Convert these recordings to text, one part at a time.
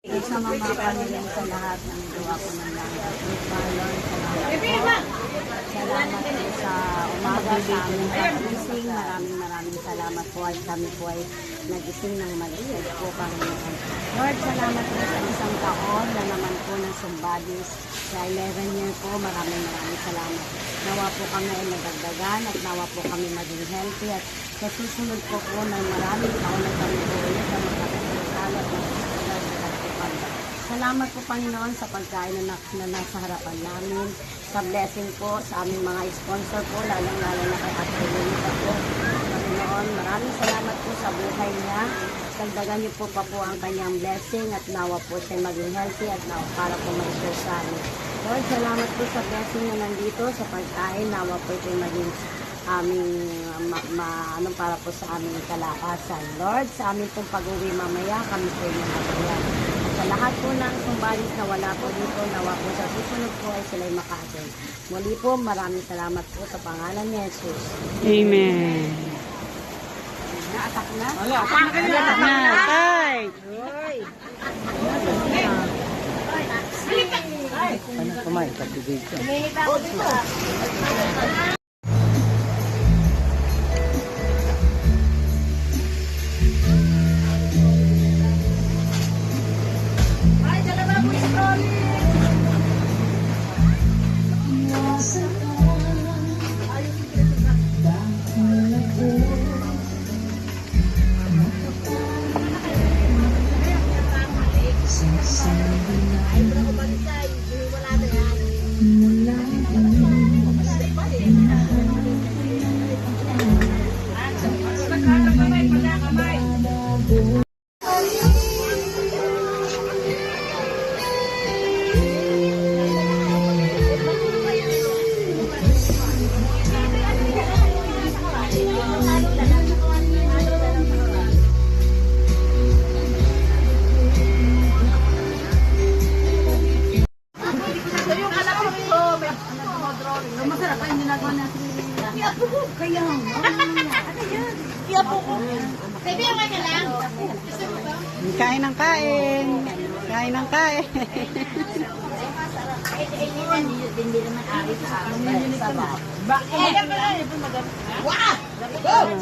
Sa mga pamilya sa lahat ng gawa ko ng langit. Lord, salamat po. Salamat po sa umaga sa aming pag-ising. Maraming salamat po at kami po ay nag-ising ng maliit po, Panginoon. Lord, salamat po sa isang taon na naman po ng Sumbadis. Sa 11 year po, maraming salamat. Nawa po kami ay nagdagdagan at nawa po kami maging healthy at sa susunod po ng maraming taon na kami po ulit ang magkakasalat ng salamat po, Panginoon, sa pagkain na nasa harapan namin. Sa blessing po sa aming mga sponsor po, lalong-lalo na kay Ate Lenita po. Panginoon, maraming salamat po sa buhay niya. Dagdagan niyo po pa po ang kanyang blessing at nawa po siya maging healthy at nawa para po mag-share sa amin. Lord, salamat po sa blessing na nandito sa pagkain. Nawa po ito maging aming para po sa aming kalakasan. Lord, sa aming pong pag-uwi mamaya, kami po yung matayan. Sa lahat po ng Sumbalis na wala po dito, nawa po sa susunod po ay sila'y maka-attend. Muli po, maraming salamat po sa pangalan ni Jesus. Amen. Atak na? Atak na. Tay! Ano kumain? Pagbibig ka. Kain ng kain. Kain ng kain.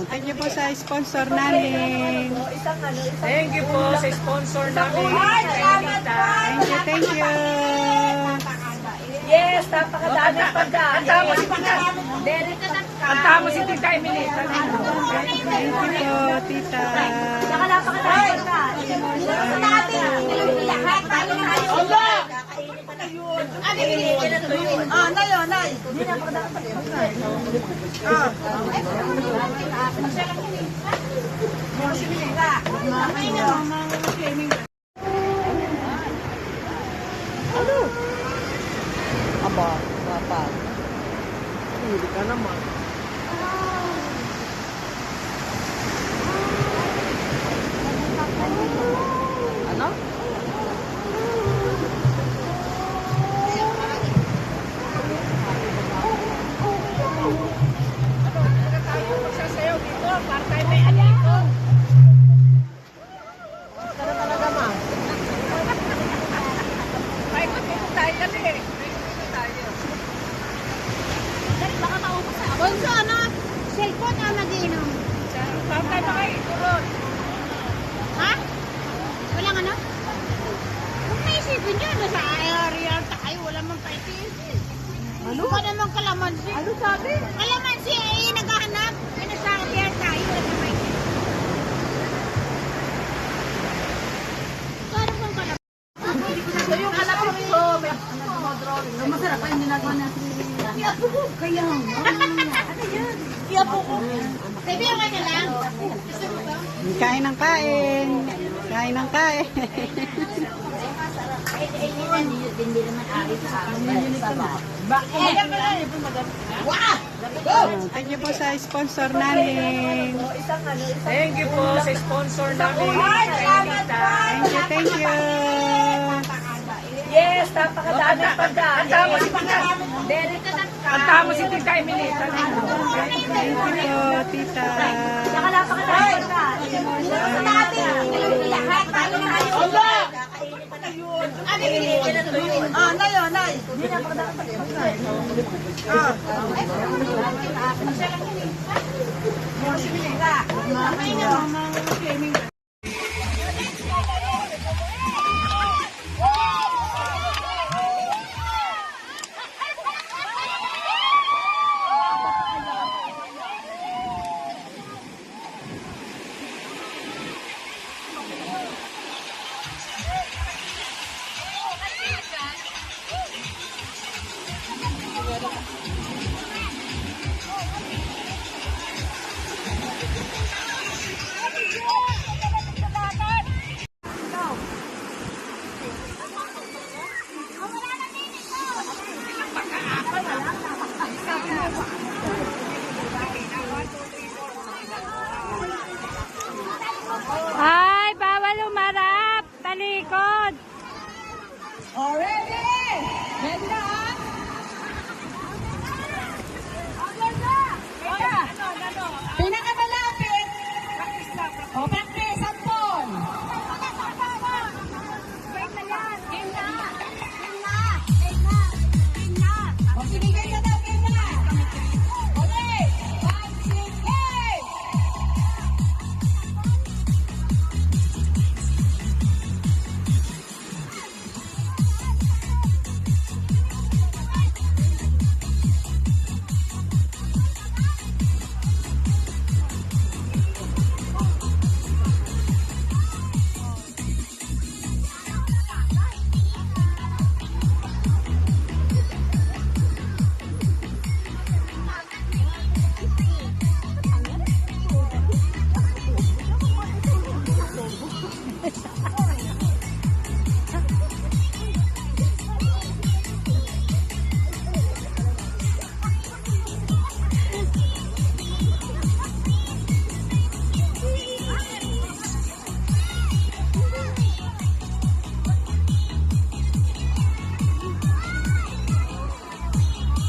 Thank you po sa sponsor namin. Thank you po sa sponsor namin. Thank you. Yes, napakadami pagkain. Ang tamo si Tita Emily. Thank you po, tita. Saka napakadami pagkain. Aba, dapat. Hindi ka naman. Ano? Magsasayaw dito, para tayo may aliko. Ano talaga, ma? Ay, dito tayo kasi. Dito tayo. Baka maubos na. Bonso, ano? Cellphone na mag-iinom. Para tayo makaiturot. Ha? Walang ano? Kung naisipin nyo, nasa area tayo, wala man paisipin. Ano? Wala naman kalamansi. Ano sabi? Kalamansi ay naghahanap. Ay nasa area tayo, wala man paisipin. Parang bang kalamansi? So yung anak ko, masarap pa yung ginagawa natin. Kaya nga. Ano yan? Iyapo ko. Baby, okay ka lang? Gusto mo ba? Kain ng kain. Kain ng kain. Thank you po sa sponsor namin. Thank you po sa sponsor namin. Thank you. Yes, napakadami pagkain. Ang tamo si Tita Emily. Thank you po, tita. Saka napakadami pagkain. Sa dati, lahat tayo na kayo. Ay, bawal umarap. Talikod. Pinakamalapit. O, practice, sampon. O, sige, ganyan daw, ganyan. Okay. 5, 6, 8.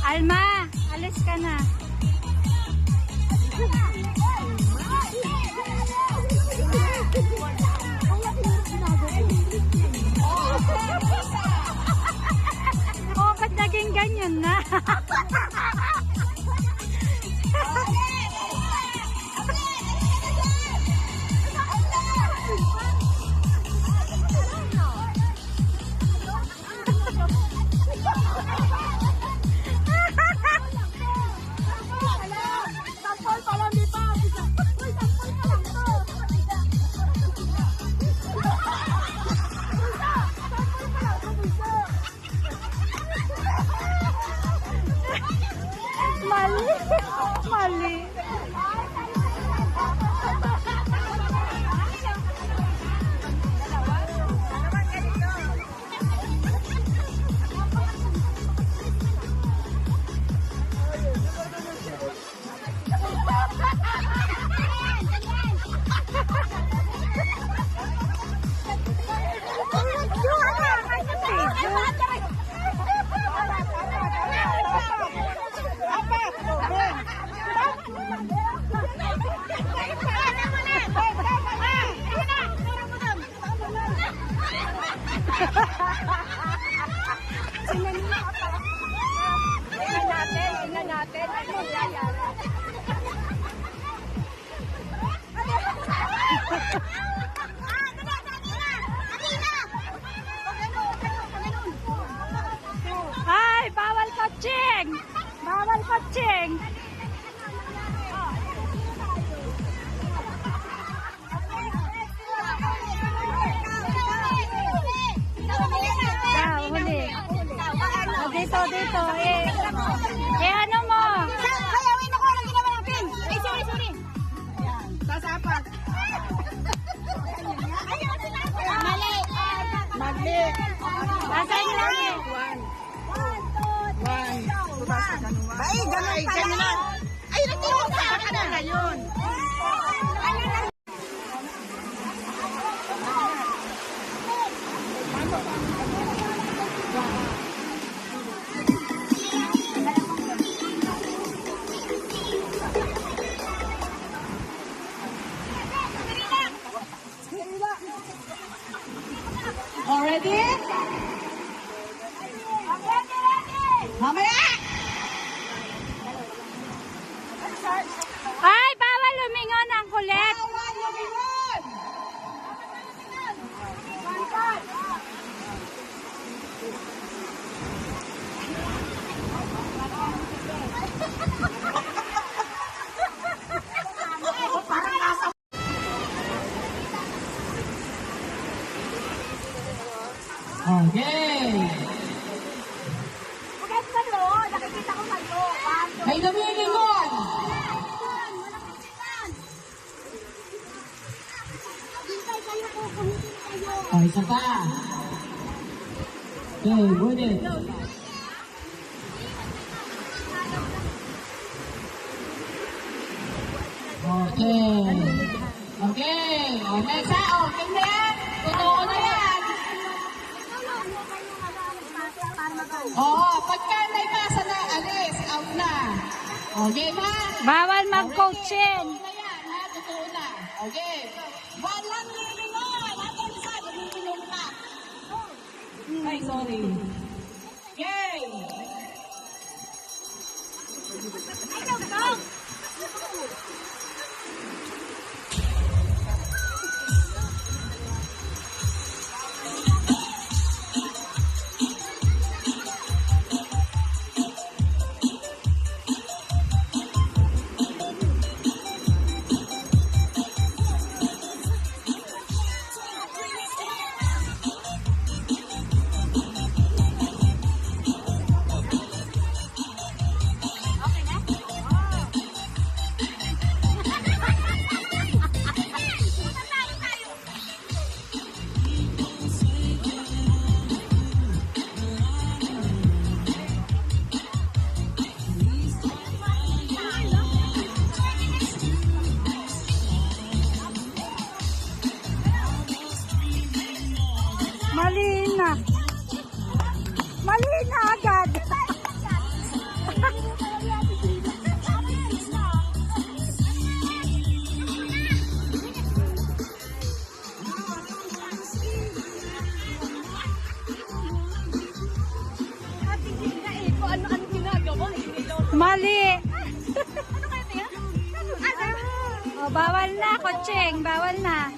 Alma, alis ka na. Oh, ba't naging ganyan na? Mali. Mali. Tingnan natin. Ano nangyayari? Ay, bawal coaching! Bawal coaching! Huli. Dito. Ano mo? Hayawin ako ng ginawa ng pin. Ay, sorry. Sasapat. Mali. Asan yung lagi? Ay, ganun lang. Ay, nagtiwag ka. Ano na yun? Already? Mamaya! Ay, bawal lumingon ang kulit. Bawal lumingon! Okay. Bakit kayo? Nakikita ko kayo. May lumilingon! Hintay kayo po, kumitin kayo. O, isa pa. Okay, gunit. Okay. Okay. O, next ha. O, ganyan. Totoo na yan. Oo, pagka may masa na, alis, out na. Okay ba? Bawal mag-coaching. Totoo na yan, ha? Totoo na. Okay. Walang lilingon. Hanggang isa, lumilingon ka. Ay, sorry. Okay. Mali na. Mali na agad. Mali. Oh, bawal na, coaching. Bawal na.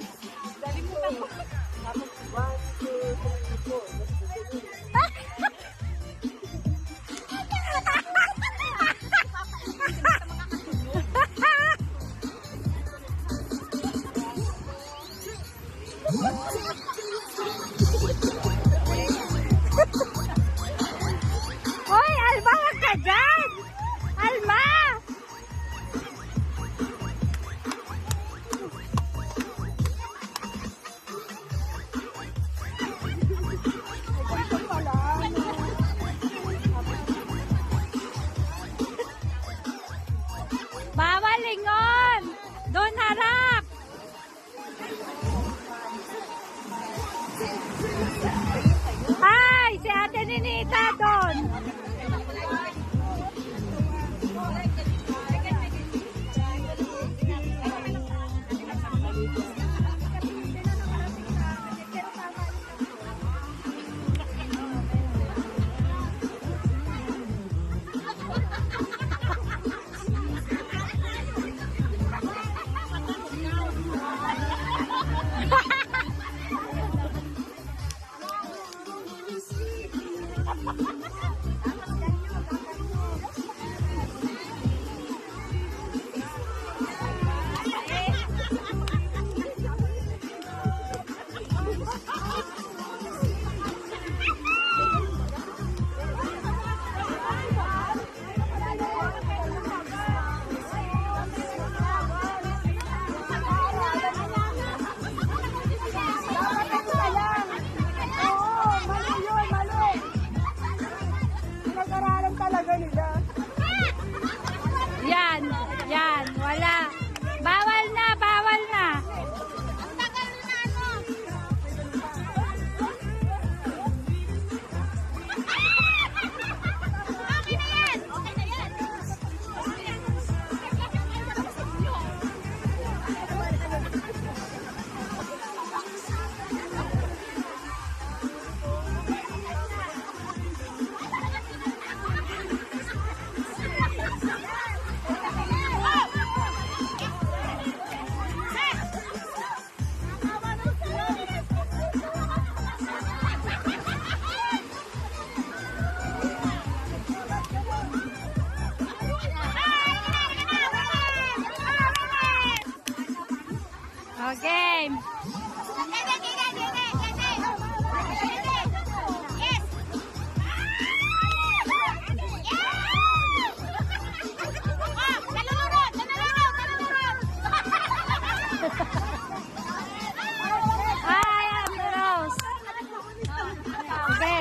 Hoy, Alma, wag ka dyan! Alma! Bawal lingon! Doon harap! Ay, si Ate Ninita doon!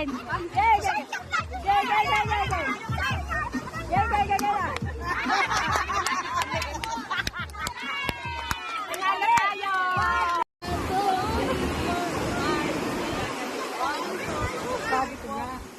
natin. Yay! Yay! Yay! Yay! Yay! Yay! Yay! Yay! Yay! Yay! Panalo tayo! Sabi ko na.